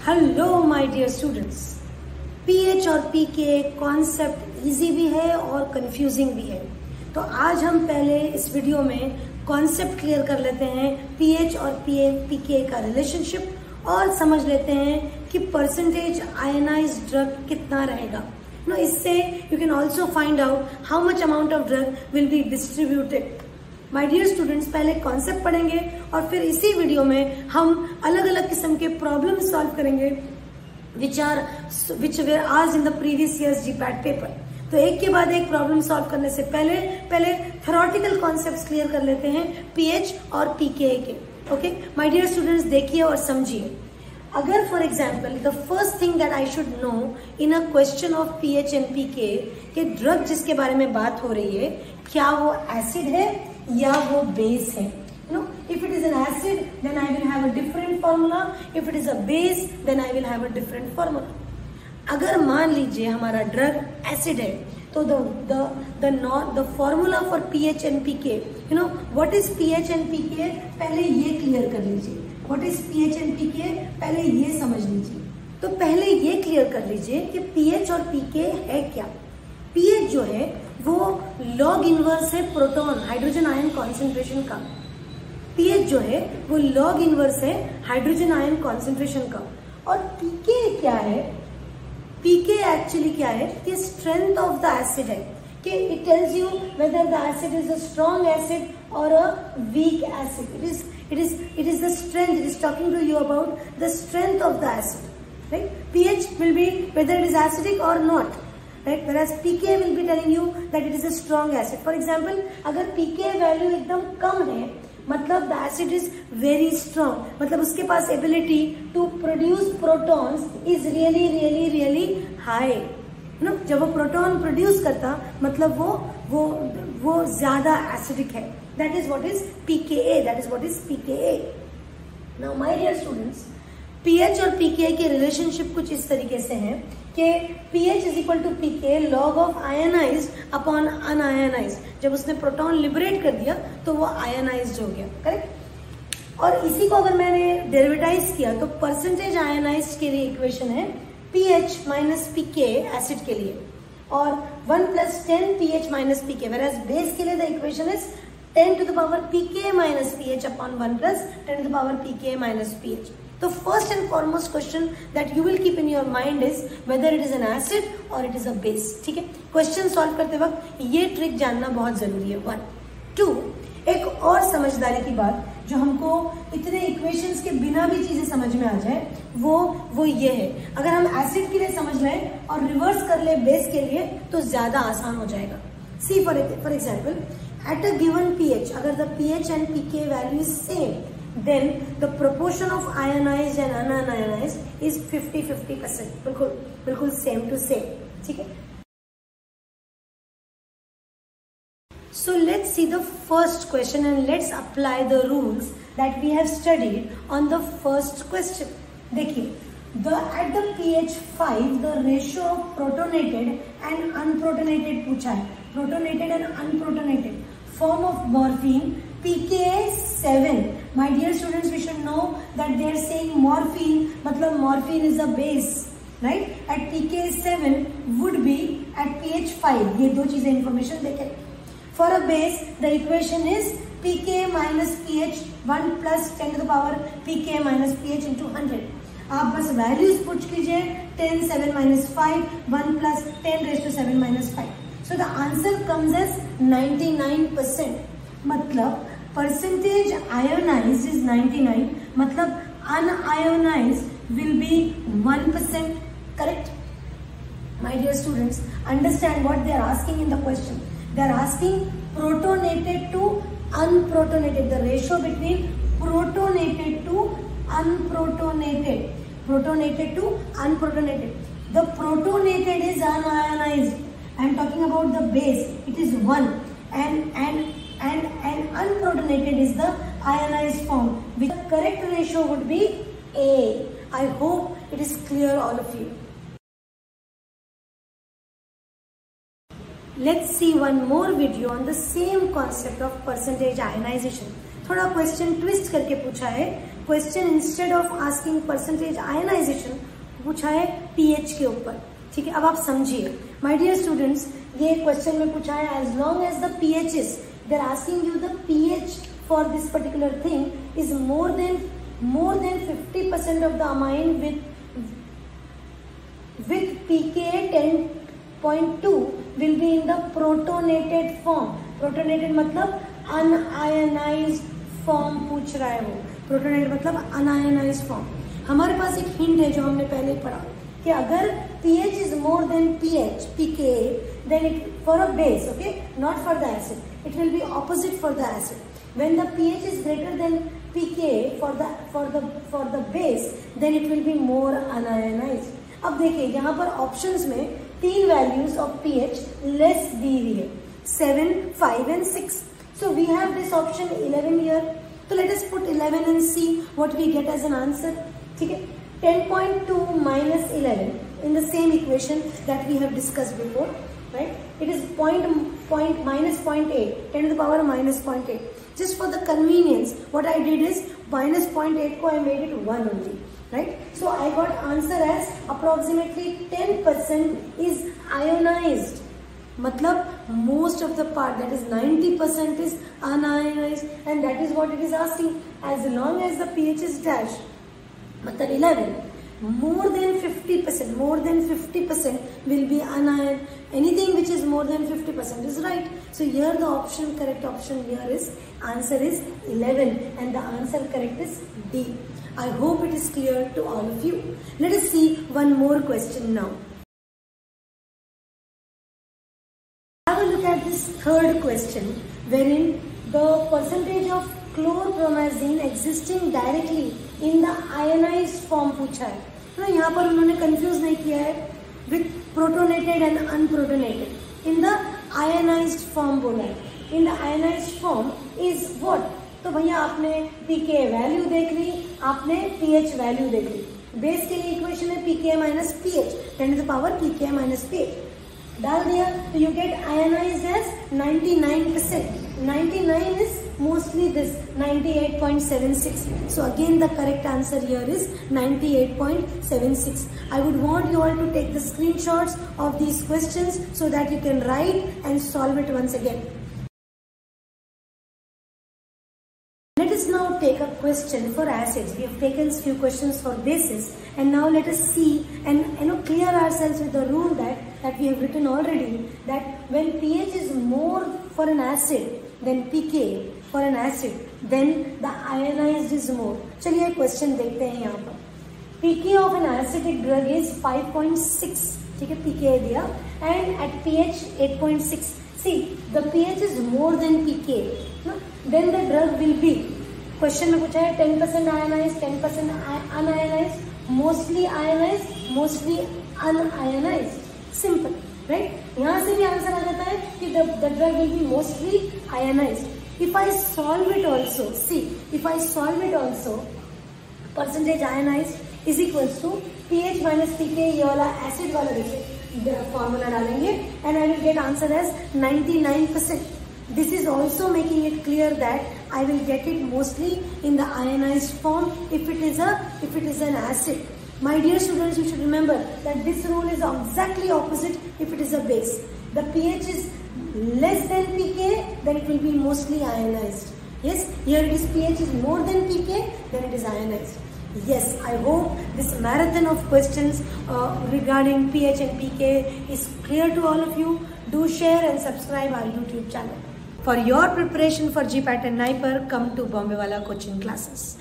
Hello my dear students, pH और pK concept easy भी है और कंफ्यूजिंग भी है। तो आज हम पहले इस वीडियो में कॉन्सेप्ट क्लियर कर लेते हैं पीएच और पीके का रिलेशनशिप और समझ लेते हैं कि परसेंटेज आयनाइज्ड ड्रग कितना रहेगा। इससे you can also find out how much amount of drug will be distributed. My dear students, पहले कॉन्सेप्ट पढ़ेंगे और फिर इसी वीडियो में हम अलग अलग किस्म के प्रॉब्लम सॉल्व करेंगे which were asked in the previous years GPAT paper. तो एक के बाद एक प्रॉब्लम सॉल्व करने से पहले थ्योरेटिकल कॉन्सेप्ट्स क्लियर कर लेते हैं पीएच और पीके के। ओके माय डियर स्टूडेंट्स, देखिए और समझिए। अगर for example the first thing that I should know in a question of pH and pK कि ड्रग जिसके बारे में बात हो रही है क्या वो एसिड है या वो बेस है। If it is an acid, then I will have a different formula. If it is a base, then I will have a different formula. अगर मान लीजिए हमारा ड्रग एसिड है तो the formula for pH and pK, what is pH and pK, पहले ये clear कर लीजिए। What is pH and pK, पहले ये समझ लीजिए। तो पहले ये क्लियर कर लीजिए कि pH और pK है क्या। pH जो है वो लॉग इनवर्स है प्रोटॉन हाइड्रोजन आयन कॉन्सेंट्रेशन का। pH जो है वो लॉग इनवर्स है हाइड्रोजन आयन कॉन्सेंट्रेशन का। और pK क्या है? pK एक्चुअली क्या है कि स्ट्रेंथ ऑफ द एसिड है, कि it tells you whether the acid is a strong acid और a weak acid. It is the strength, it is talking to you about the strength of the acid, right. pH will be whether it is acidic और not, right, whereas pK will be telling you that it is a strong acid. For example, अगर pK value एकदम कम है मतलब the acid is very strong, मतलब उसके पास ability to produce protons is really high। जब वो proton produce करता मतलब वो ज्यादा एसिडिक है। That is what is pKa, that is what is pKa। Now my dear students, pH और pK के रिलेशनशिप कुछ इस तरीके से है कि pH is equal to pK log of ionised upon unionised. जब उसने प्रोटॉन लिबरेट कर दिया तो वो आयनाइज्ड हो गया, करेक्ट। और इसी को अगर मैंने डेरिवेटाइज किया तो परसेंटेज आयनाइज्ड के लिए इक्वेशन है pH माइनस pK एसिड के लिए, और 1 + 10 pH minus pK, whereas base के लिए the equation is 10 to the power pK minus pH upon 1 plus 10 to the power pK minus pH. तो first and foremost question that you will keep in your mind is whether it is an acid or it is a base। ठीक है, question solve करते वक्त ये trick जानना बहुत जरूरी है। 1 2 एक और समझदारी की बात जो हमको इतने इक्वेशंस के बिना भी चीजें समझ में आ जाए वो ये है, अगर हम एसिड के लिए समझ लें और रिवर्स कर ले बेस के लिए तो ज्यादा आसान हो जाएगा। See for example, at a given pH, अगर the pH and pK value is same, then the proportion of ionized and unionized is 50-50%। बिल्कुल same to same, ठीक है। So let's see the first question and let's apply the rules that we have studied on the first question। देखिए, at the pH 5 the ratio of protonated and unprotonated पूछा है, protonated and unprotonated form of morphine pKa 7। My dear students, we should know that they are saying morphine मतलब morphine is a base, right? At pKa 7 would be at pH 5। ये दो चीजें information देखें। For a base the equation is pKa minus pH 1 plus 10 to the power pKa minus pH into 100। आप बस values put कीजिए, 10 7 minus 5 1 plus 10 raised to 7 minus 5। So the answer comes as 99%। मतलब percentage ionized is 99, मतलब unionized will be 1%, correct? My dear students, understand what they are asking in the question। They are asking protonated to unprotonated, the ratio between protonated to unprotonated, protonated to unprotonated। The protonated is unionized, I am talking about the base, it is 1, and unprotonated is the ionized form, which the correct ratio would be A। I hope it is clear all of you। Let's see one more video on the same concept of percentage ionization। थोड़ा question twist करके पूछा है। Question instead of asking percentage ionisation पूछा है pH के ऊपर, ठीक है। अब आप समझिए माय डियर स्टूडेंट्स, ये क्वेश्चन में पूछा है as long as the pH is, they are asking you the pH for this particular thing is more than 50% of the amine with pKa 10.2 will be in the protonated form। protonated मतलब un-ionised form पूछ रहा है वो। Protonated मतलब un-ionised form. हमारे पास एक hint है जो हमने पहले ही पढ़ा कि अगर pH is more than pH pKa then it for a base, okay, not for the acid, it will be opposite for the acid। when the pH is greater than pKa for the base then it will be more unionized। अब देखिए यहाँ पर options में 3 values of pH less दी हुई है, 7, 5 and 6। So we have this option 11 here. तो let us put 11 and see what we get as an answer, ठीक है। 10.2 minus 11 in the same equation that we have discussed before, right? It is minus 0.8, 10 to the power minus 0.8. Just for the convenience, what I did is minus 0.8 ko I made it 1 only, right? So I got answer as approximately 10% is ionized. मतलब most of the part, that is 90% is unionized, and that is what it is asking। as long as the pH is dash, मतलब 11, more than 50% will be anion। anything which is more than 50% is right। so here the correct option here is answer is 11, and the answer correct is D। I hope it is clear to all of you। let us see one more question now। have a look at this third question, wherein the percentage of chlorpromazine existing directly in the ionized form पूछा है। तो यहाँ पर उन्होंने confuse नहीं किया है with protonated and unprotonated, in the ionized form बोला है। in the ionized form is what? तो भैया आपने pKa वैल्यू देख ली, आपने pH वैल्यू देख ली। बेस के लिए इक्वेशन है pKa minus pH, 10 to the power pKa minus pH डाल दिया, तो you get ionised as 99%। 99 is mostly this 98.76। so again the correct answer here is 98.76। I would want you all to take the screenshots of these questions so that you can write and solve it once again। Let us now take a question for acids। we have taken few questions for bases, and now let us see and clear ourselves with the rule that we have written already, that when pH is more for an acid than pKa for an acid, then the ionized is more। चलिए question देखते हैं। यहाँ पर pKa of an acidic drug is 5.6, ठीक है, pKa दिया, and at pH 8.6। see the pH is more than pKa, then the drug will be, question में पूछा है 10% ionized, 10% unionized, mostly ionized, mostly unionized। Simple, right. यहाँ से भी answer आ जाता है कि the drug will be mostly ionized। if I solve it also, see if I solve it also, percentage ionized is equals to pH minus pKa, ये वाला acid वाला देखिए फॉर्मूला डालेंगे, and I will get answer as 99%। this is also making it clear that I will get it mostly in the ionized form if it is an acid। My dear students, you should remember that this rule is exactly opposite if it is a base। the pH is less than pKa, then it will be mostly ionized। yes, here it is pH is more than pKa, then it is ionized। yes, I hope this marathon of questions regarding pH and pKa is clear to all of you। do share and subscribe our YouTube channel। for your preparation for GPAT and NIPER, come to Bombay Wala coaching classes।